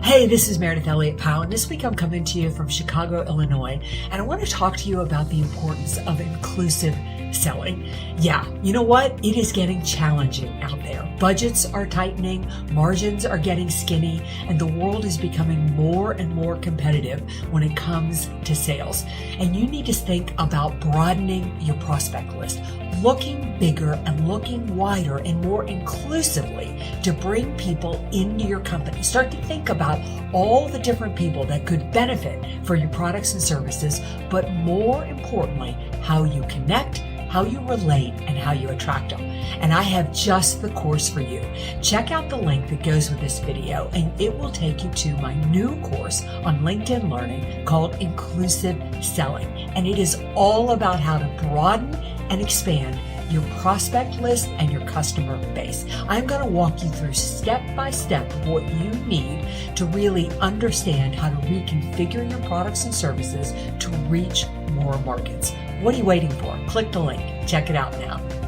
Hey, this is Meridith Elliott Powell, and this week I'm coming to you from Chicago, Illinois, and I want to talk to you about the importance of inclusive selling. Yeah, you know what? It is getting challenging out there. Budgets are tightening, margins are getting skinny, and the world is becoming more and more competitive when it comes to sales. And you need to think about broadening your prospect list, looking bigger and looking wider and more inclusively to bring people into your company. Start to think about all the different people that could benefit for your products and services, but more importantly, how you connect, how you relate, and how you attract them. And I have just the course for you. Check out the link that goes with this video, and it will take you to my new course on LinkedIn Learning called Inclusive Selling. And it is all about how to broaden and expand your prospect list and your customer base. I'm going to walk you through step by step what you need to really understand how to reconfigure your products and services to reach more markets. What are you waiting for? Click the link. Check it out now.